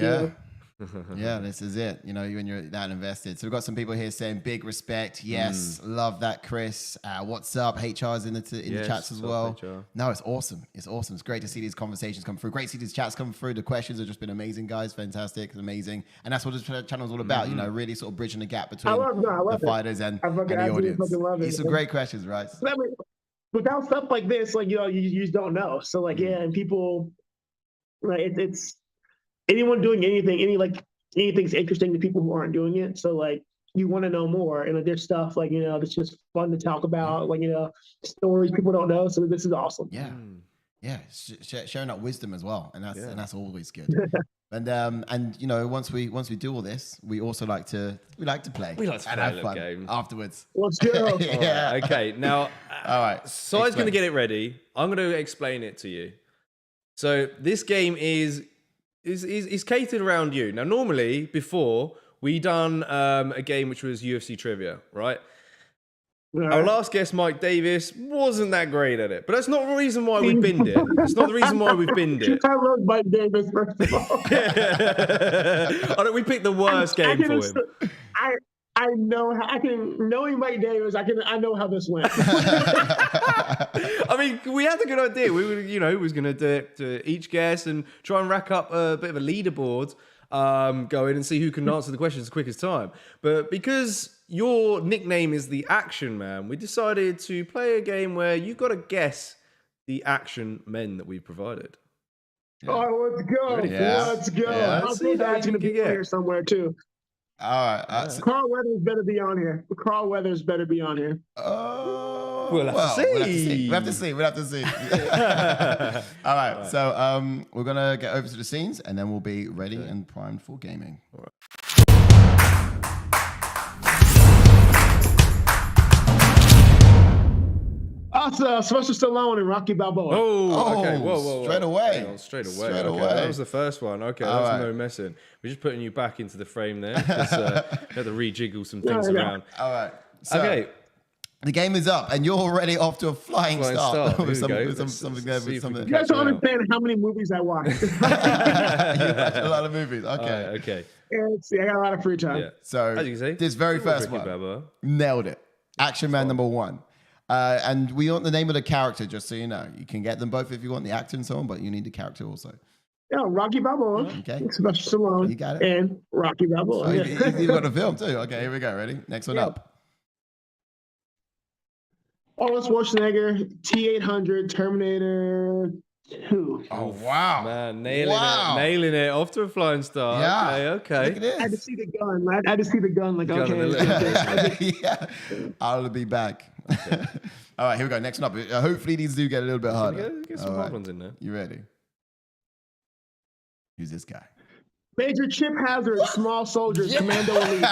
yeah, this is it. When you're that invested. So we've got some people here saying big respect. Yes, love that, Chris. What's up? HR's in the chats as well. HR. No, it's awesome. It's awesome. It's great to see these conversations come through. Great to see these chats come through. The questions have just been amazing, guys. Fantastic. It's amazing. And that's what this channel is all about. Really sort of bridging the gap between the fighters and the audience. These some great questions, right? Without stuff like this, like you just don't know. So like and people, right? It's anyone doing anything's interesting to people who aren't doing it. So like you want to know more, and there's stuff like that's just fun to talk about, like stories people don't know. So this is awesome. Yeah, sharing that wisdom as well, and that's always good. And once we do all this, we also like to play. We like to play a game afterwards. Let's go. Yeah. Right, okay. Now, all right. Sai's going to get it ready. I'm going to explain it to you. So this game is catered around you. Now, normally before we done a game which was UFC trivia, right? Our last guest, Mike Davis, wasn't that great at it, but that's not the reason why we binned it. It's not the reason why we binned it. I love Mike Davis, first of all. We picked the worst game for him. I know knowing Mike Davis, I know how this went. I mean, we had a good idea. We were, was going to do it to each guest and try and rack up a bit of a leaderboard, going and see who can answer the questions the quickest time. But because your nickname is the Action Man, we decided to play a game where you've got to guess the action men that we've provided. Yeah. Oh, let's go. Yeah. Let's go. Yeah. I'll see that's going to be here somewhere, too. All right. Carl Weathers better be on here. Carl Weathers better be on here. We'll have to see. We'll have to see. All right. So we're going to get over to the scenes, and then we'll be ready and primed for gaming. All right. Sylvester Stallone and Rocky Balboa. Oh, okay. Whoa. Straight away. Straight away. That was the first one. Okay, that's no messing. We're just putting you back into the frame there. Just, had to rejiggle some things around. All right. So, okay. The game is up, and you're already off to a flying start. With something there. You guys don't understand how many movies I watch. You watch a lot of movies. Okay. Okay. I got a lot of free time. Yeah. So As you say, this very first Ricky one, Baba. nailed it. Action Man number 1. And we want the name of the character, just so you know. You can get them both if you want the actor and so on, but you need the character also. Yeah, Rocky Balboa. Okay. Sylvester Stallone. You got it. And Rocky Balboa. Oh, you've got a film too. Okay, here we go. Ready? Next one up. Arnold Schwarzenegger, T-800, Terminator 2. Oh, wow. Man, nailing it. Off to a flying start. Yeah. Okay. Look at this. I had to see the gun. I had to see the gun. Like, Yeah. I'll be back. Okay. All right, here we go. Next one up. Hopefully these do get a little bit harder. Get some hard ones in there. You ready? Who's this guy? Major Chip Hazard, Small Soldiers, Commando Elite.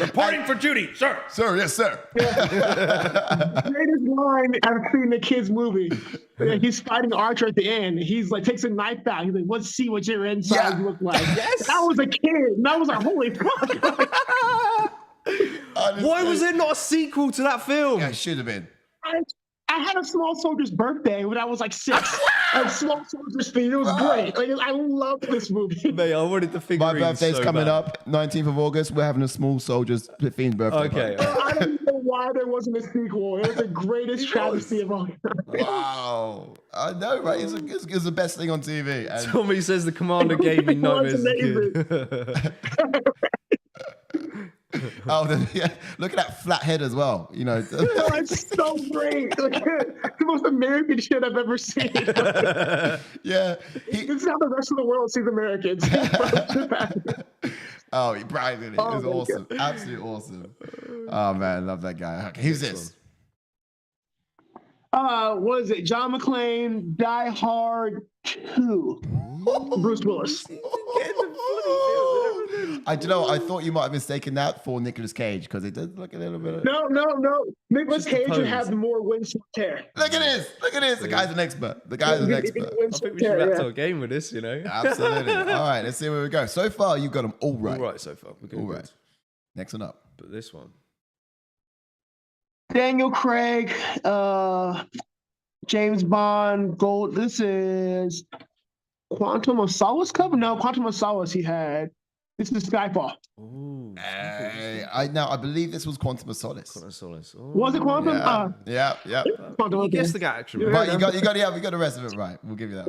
Reporting for duty, sir. Sir, yes, sir. Greatest line I've seen in a kid's movie. He's fighting Archer at the end. He's like, takes a knife out. He's like, let's see what your insides look like. Yes. I was a kid. And I was like, holy fuck. Why was there not a sequel to that film? Yeah, it should have been. I had a Small Soldier's birthday when I was like 6. And Small Soldier's Fiend. It was great. Like, I love this movie. Mate, I wanted the figurine. My birthday's so coming bad. up, 19th of August. We're having a Small Soldiers Fiend's birthday. Okay. I don't know why there wasn't a sequel. It was the greatest travesty of all time. Wow. I know, right? It's the best thing on TV. And Tommy says the commander gave me nightmares as a kid. Look at that flat head as well. You know, It's so great. Like, the most American shit I've ever seen. yeah. This is how the rest of the world sees Americans. Oh, Brian, it was awesome. God. Absolutely awesome. Oh man, I love that guy. Okay, who's this? What is it? John McClane, Die Hard 2. Bruce Willis. I don't know. I thought you might have mistaken that for Nicolas Cage because it does look a little bit. No. Nicolas Cage would have more windswept hair. Look at this. The guy's an expert. The guy's an expert. I think we should wrap our game with this, you know. Absolutely. All right, let's see where we go. So far, you've got them all right. All right so far. We're All good. right. Next one up. But this one. Daniel Craig, James Bond, Gold. This is Quantum of Solace cover? No, Quantum of Solace he had. This is Skyfall. Ooh. I believe this was Quantum of Solace. Quantum of Solace. Ooh. Was it Quantum? Yeah. Quantum. You guessed the action. Yeah. But you got the rest of it right. We'll give you that.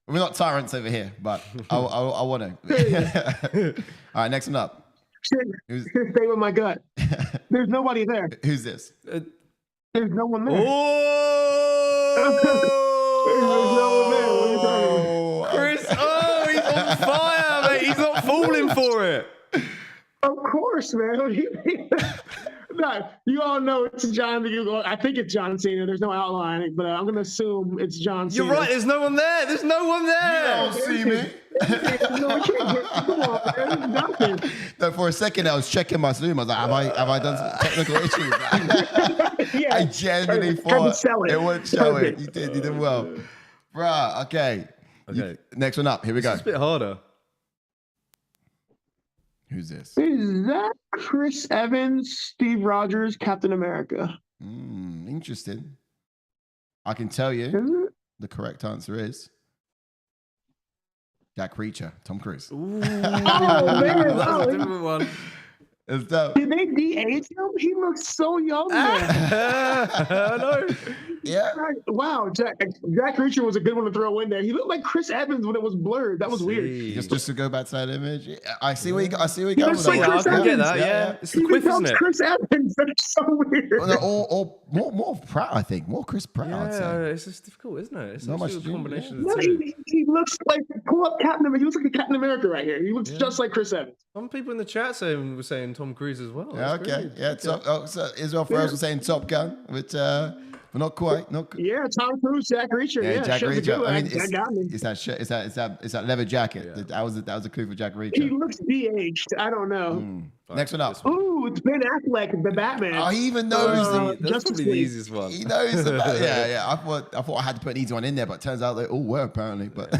We're not tyrants over here, but I want to. All right, next one up. Stay with my gut. There's nobody there. Who's this? There's no one there. Oh! Chris, he's on fire, mate. He's not falling for it. Of course, man. No, you all know it's John. I think it's John Cena. There's no outline, but I'm going to assume it's John Cena. You're right. There's no one there. There's no one there. You don't see me. Come on, man. Nothing. No, for a second, I was checking my Zoom. I was like, have I done some technical issues? Yeah. I genuinely Tried to thought sell it. it wouldn't show it. You did well. Bruh, okay. Next one up. Here we go. It's a bit harder. Who's this? Is that Chris Evans, Steve Rogers, Captain America? Interesting. I can tell you the correct answer is Jack Reacher, Tom Cruise. Ooh. Man. That's a different one. It's dope. Did they de-age him? He looks so young, man. I know. Yeah. Wow, Jack Reacher was a good one to throw in there. He looked like Chris Evans when it was blurred. That was weird. Just to go back to that image. I see where you go. I see where you go. looks like Chris I can get Evans. that. Yeah. It's the He quiff, isn't becomes it? Chris Evans. That's so weird. Or more Pratt, I think. More Chris Pratt, I'd say. Yeah, it's just difficult, isn't it? It's Not actually much a combination No, of the two. he looks like pull up Captain America. He looks like the Captain America right here. He looks just like Chris Evans. Some people in the chat were saying Tom Cruise as well. Yeah, That's okay. crazy. Yeah, so Israel Ferrell was saying Top Gun, but not quite. Yeah, Tom Cruise, Jack Reacher. Yeah, Jack show's a good Reacher. one. I mean, that got me. it's that leather jacket. Yeah. That was a clue for Jack He Reacher. looks de-aged. I don't know. Next one up. Ooh, it's Ben Affleck, the Batman. Oh, he even knows That's Justice probably the League. easiest one. He knows about. Yeah. I thought I had to put an easy one in there, but it turns out they all were apparently. But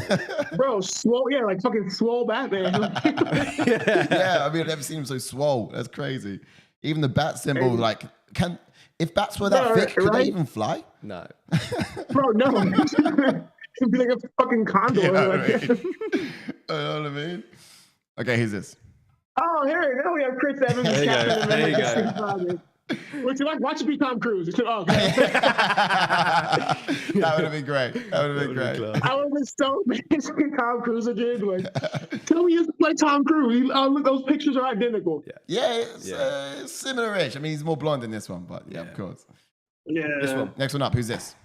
Bro, swole, yeah, like fucking swole Batman. yeah, I mean, I've never seen him so swole. That's crazy. Even the bat symbol, like, if bats were that thick, could they even fly? No. Bro, no. It'd be like a fucking condor. You know what I mean? You know what I mean? Okay, who's this? Oh, here, now we have Chris Evans. There you go. Would you like watch it be Tom Cruise? Oh, okay. That would have been great. That would have been great. I would have been so amazing Tom Cruise again. Like, tell me you used to play Tom Cruise. Look, those pictures are identical. Yeah, it's similar-ish. I mean, he's more blonde in this one, but yeah, of course. Yeah. This one. Next one up, who's this?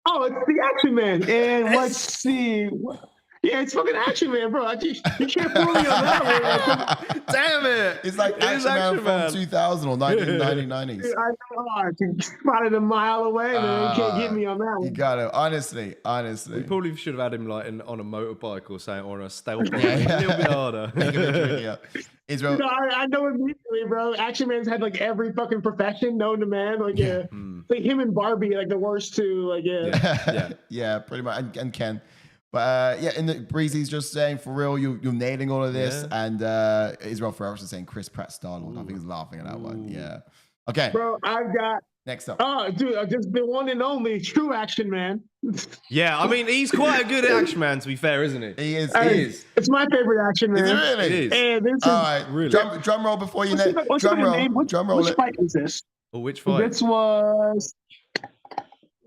Oh, it's the Action Man. And let's see. Yeah, it's fucking Action Man, bro. You can't fool me on that one. Damn it! It's like Action Man from 2000 or 1990s. I know. I can spot it a mile away, man. You can't get me on that one. You got it. Honestly. We probably should have had him like on a motorbike or something, or on a stealth bike. A little bit harder. Israel. I know immediately, bro. Action Man's had like every fucking profession known to man. Like, like him and Barbie, like the worst two. Like, yeah, pretty much. And Ken. But and the Breezy's just saying, for real, you're nailing all of this. Yeah. And Israel Ferreira is saying Chris Pratt Star-Lord. I think he's laughing at that one. Yeah. Okay. Bro, I've got... Next up. Oh, dude, just the one and only true Action Man. Yeah, I mean, he's quite a good Action Man, to be fair, isn't he? He is. It's my favorite Action Man. Is it really? It is. And this all right. Really? Drum roll before you name. Drum roll. Which fight is this? Well, which fight? This was...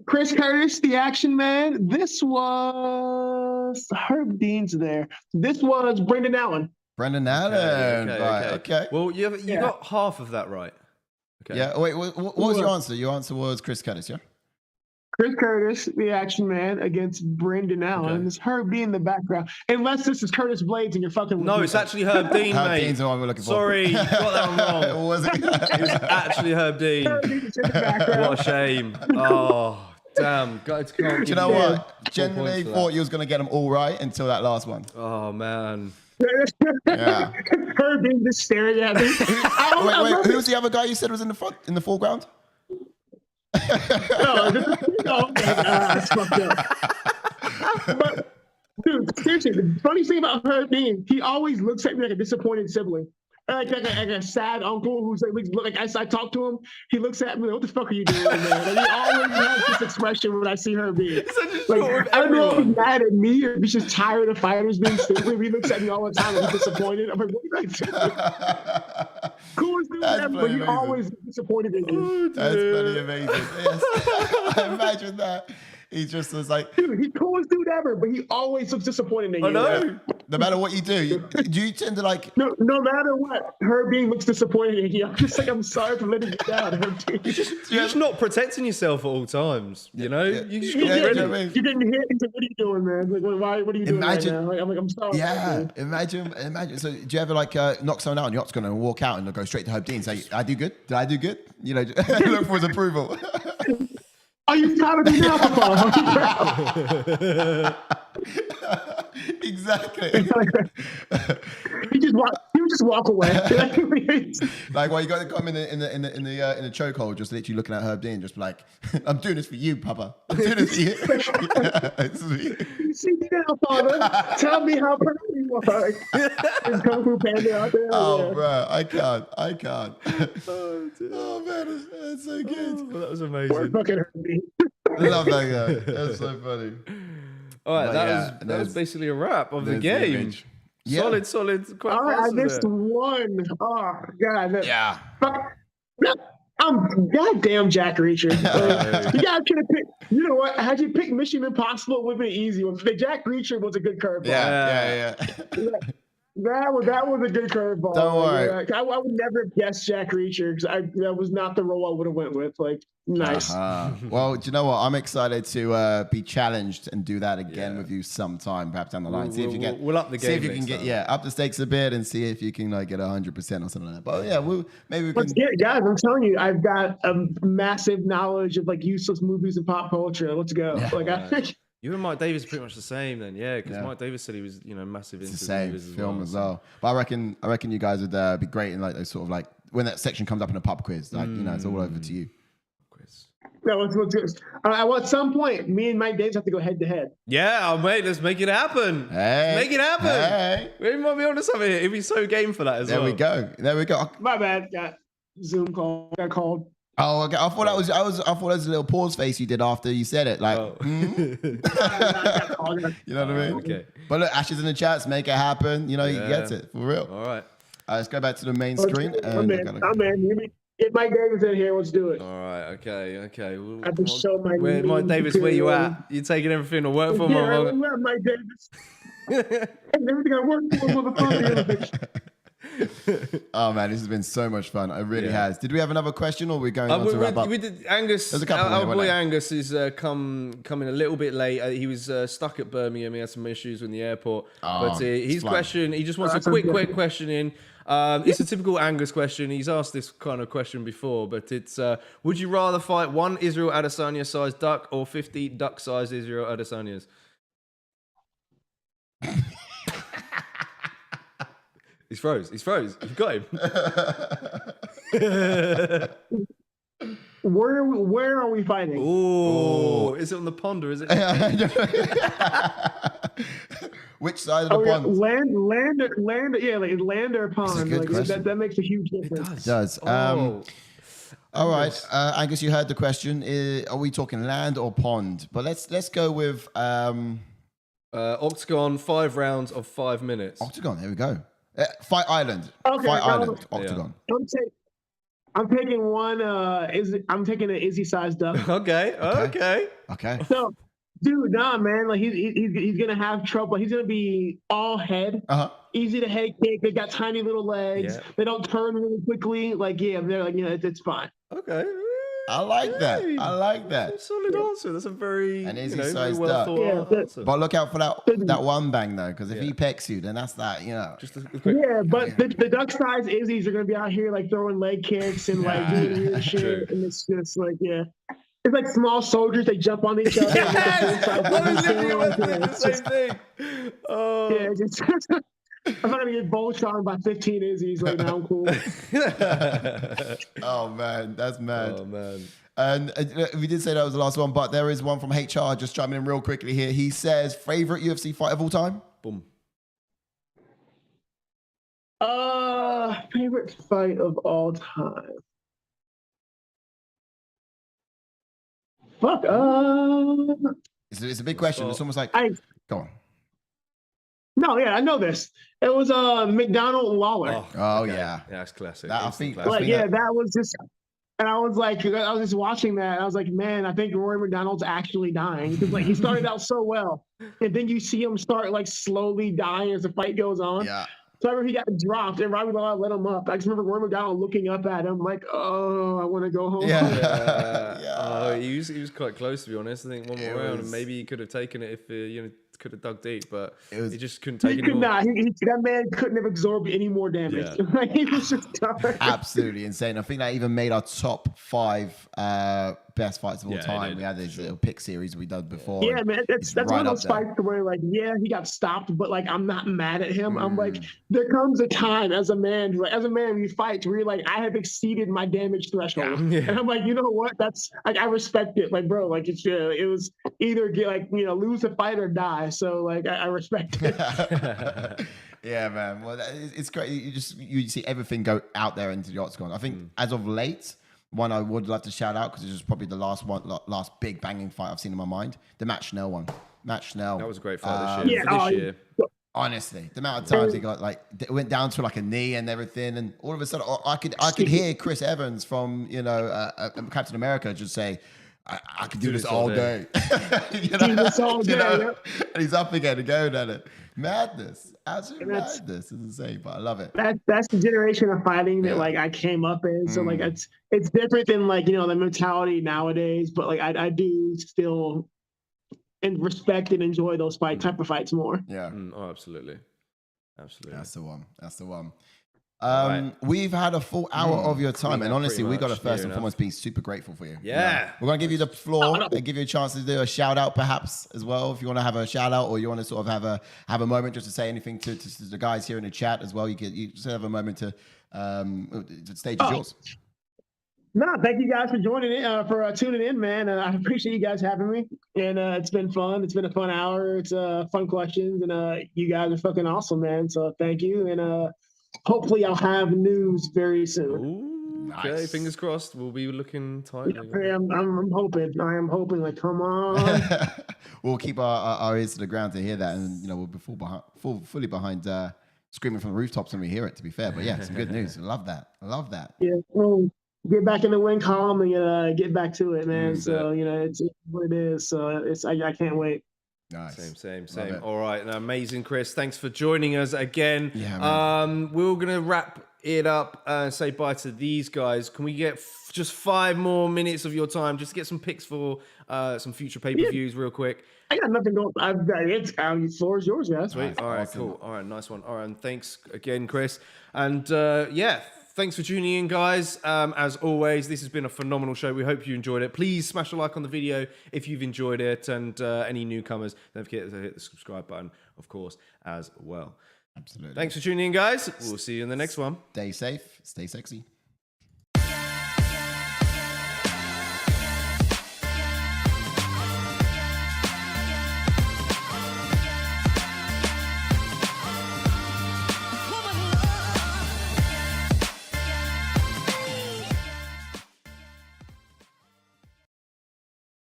Chris Curtis, the Action Man. This was Herb Dean's there. This was Brendan Allen. Brendan Allen. Okay. Well, you got half of that right. Okay. Yeah. Wait, what was your answer? Your answer was Chris Curtis, yeah? Chris Curtis, the Action Man, against Brendan Allen. Okay. It's Herb Dean in the background. Unless this is Curtis Blades and you're fucking with No, it's actually Herb Dean, Herb mate. Dean's the one we're looking for. Sorry, you got that one wrong. Was it? It was actually Herb Dean. Herb Dean's in the background. What a shame. Oh. Damn, guys can't. Do you know what? Genuinely thought you was going to get them all right until that last one. Oh, man. Yeah. Herb Dean just staring at me. Wait, who was the other guy you said was in the foreground? That's fucked up. But, dude, seriously, the funny thing about Herb Dean, he always looks at me like a disappointed sibling. Like a sad uncle who's like as I talk to him, he looks at me like, what the fuck are you doing, man? Like, he always has this expression when I see her being. Like, I don't know if he's mad at me or if he's just tired of fighters being stupid. He looks at me all the time and he's disappointed. I'm like, what did I do? Coolest dude ever, but he always disappointed in you. That's bloody amazing. Yes. I imagine that. He just was like, dude, he's coolest dude ever, but he always looks disappointed in you. I know. No matter what you do, do you tend to like? No matter what, Herb Dean looks disappointed in you. I'm just like, I'm sorry for letting you down, Herb Dean. You're just not protecting yourself at all times. You know, you just get ready. You're getting hit. He's like, what are you doing, man? Like, what are you doing right now? Like, I'm sorry. Yeah, imagine. So, do you ever like knock someone out on your Octagon and walk out and go straight to Herb Dean and say, "I do good? Did I do good?" You know, look for his approval. Are you tired of me now, Papa? Exactly. He would just walk away. Like, well, you got to come in the chokehold, just literally looking at Herb Dean, just like, I'm doing this for you, Papa. I'm doing this for you. See now, Father. Tell me how proud you are. There's Kung Fu Panda out there. Oh, bro, I can't. Oh man, that's so good. Oh, that was amazing. Fucking Herb Dean. I love that guy. That's so funny. All right, that was basically a wrap of the game. Solid. Quite all right, I missed one. Oh God. Yeah. I'm goddamn Jack Reacher. You guys could have picked. You know what? Had you picked Mission Impossible, it would have been an easy one. The Jack Reacher was a good curveball. Yeah. That was a good curveball. Don't worry. I would never have guessed Jack Reacher because that was not the role I would have went with. Like, nice. Well, do you know what? I'm excited to be challenged and do that again with you sometime, perhaps down the line. We'll up the game. See if you can get up the stakes a bit and see if you can like get 100% or something like that. But yeah, maybe we can. Let's get it, guys. I'm telling you, I've got a massive knowledge of like useless movies and pop culture. Let's go. Yeah. You and Mike Davis are pretty much the same then, because Mike Davis said he was, massive into the same movies film as well. But I reckon you guys would be great in like those sort of like when that section comes up in a pub quiz, like it's all over to you. Quiz. No, let's at some point, me and Mike Davis have to go head to head. Yeah, mate, let's make it happen. Make it happen. Hey. We might be on to something here. It'd be so game for that as well. There we go. My bad. Yeah. Zoom call. Got called. Oh, okay. I thought that was a little pause face you did after you said it. Like, you know what I mean? Okay. But look, Ash is in the chats. Make it happen. You know, he gets it for real. All right. Let's go back to the main screen. I'm in. Get Mike Davis in here. Let's do it. All right. Okay. Well, I can show my Mike Davis, where you at? You taking everything to work for, motherfucker? Yeah, Mike Davis. Everything I work for, motherfucker. Oh man, this has been so much fun. It really has. Did we have another question, or are we going on to wrap up? We did. Angus, our boy Angus is coming a little bit late. He was stuck at Birmingham. He had some issues in the airport. But his question, he just wants a quick question in. It's a typical Angus question. He's asked this kind of question before, but it's: would you rather fight one Israel Adesanya-sized duck or 50 duck-sized Israel Adesanyas? He's froze. You got him. Where are we fighting? Oh, is it on the pond or is it? Which side of the pond? Land. Yeah, like land or pond. Like, that makes a huge difference. It does. All right, Angus, you heard the question. Are we talking land or pond? But let's go with Octagon. 5 rounds of 5 minutes. Octagon. Here we go. Fight Island. Okay, Fight Island. Octagon. I'm taking one. I'm taking an Izzy-sized duck. Okay. So, dude, nah, man. Like he's gonna have trouble. He's gonna be all head. Easy to head kick. They got tiny little legs. Yeah. They don't turn really quickly. Like they're like it's fine. Okay. I like that. That's a solid answer. That's a very Izzy-sized well duck. thought answer. But look out for that one bang though, because if he pecks you, then that's that. Just but the duck size Izzies are gonna be out here like throwing leg kicks and like doing weird shit, and it's just like it's like small soldiers. They jump on each other. The same thing. Oh. Yeah, I'm not gonna get Voltron by 15 Izzies right now. I'm cool. Oh man, that's mad. Oh man. And we did say that was the last one, but there is one from HR just chiming in real quickly here. He says, favorite UFC fight of all time? Boom. Favorite fight of all time. Fuck. It's a big question. It's almost like go on. No, I know this. It was McDonald and Lawler. Oh yeah. Yeah, that's classic. That was just, and I was just watching that. And I was like, man, I think Rory McDonald's actually dying because like he started out so well, and then you see him start like slowly dying as the fight goes on. Yeah. So I remember he got dropped, and Robbie Lawler let him up. I just remember Rory McDonald looking up at him like, oh, I want to go home. Yeah. Oh, he was quite close, to be honest. I think one more round, and maybe he could have taken it if could have dug deep, but he just couldn't take it. That man couldn't have absorbed any more damage. Yeah. He was just done. Absolutely insane. I think that even made our top 5 best fights of all time. We had this little pick series we done before. Yeah, man, that's right, one of those fights where like, he got stopped, but like I'm not mad at him. I'm like, there comes a time as a man you fight where you're like, I have exceeded my damage threshold, and I'm like, you know what? That's like I respect it. Like, bro, like it was either lose the fight or die. So like I respect it. Yeah, man. Well, it's great. You see everything go out there into the Octagon. I think as of late, one I would love to shout out because it was probably the last big banging fight I've seen in my mind. The Matt Schnell one. Matt Schnell. That was a great fight this year. Honestly, the amount of times he got it went down to like a knee and everything, and all of a sudden I could hear Chris Evans from Captain America just say, I could do this all day. And he's up again and going at it. Madness. Absolute madness. It's insane, but I love it. That's the generation of fighting that like I came up in. So like it's different than like, the mentality nowadays, but like I do still respect and enjoy those type of fights more. Yeah. Oh, absolutely. That's the one. We've had a full hour of your time, and honestly, we got to first and foremost be super grateful for you. Yeah. We're going to give you the floor and give you a chance to do a shout out perhaps as well. If you want to have a shout out or you want to sort of have a moment just to say anything to the guys here in the chat as well, you just have a moment to the stage is yours. No, thank you guys for joining in, for tuning in, man. I appreciate you guys having me, and it's been fun. It's been a fun hour. It's fun questions, and you guys are fucking awesome, man. So thank you, and hopefully I'll have news very soon. Nice. Okay, fingers crossed. We'll be looking tight. Yeah, I'm hoping. I am hoping. Like, come on. We'll keep our ears to the ground to hear that, and we'll be fully behind screaming from the rooftops when we hear it. To be fair, but yeah, some good news. Love that. Yeah. Get back in the win column and get back to it, man. So it's what it is. So I can't wait. Nice. Same. All right, amazing, Chris. Thanks for joining us again. Yeah, man. We're gonna wrap it up and say bye to these guys. Can we get just 5 more minutes of your time just to get some picks for some future pay-per-views real quick? I got nothing going. The floor is yours, guys. Sweet. All right, awesome. cool. All right, nice one. All right, and thanks again, Chris. And thanks for tuning in, guys. As always, this has been a phenomenal show. We hope you enjoyed it. Please smash a like on the video if you've enjoyed it. And any newcomers, don't forget to hit the subscribe button, of course, as well. Absolutely. Thanks for tuning in, guys. We'll see you in the next one. Stay safe. Stay sexy.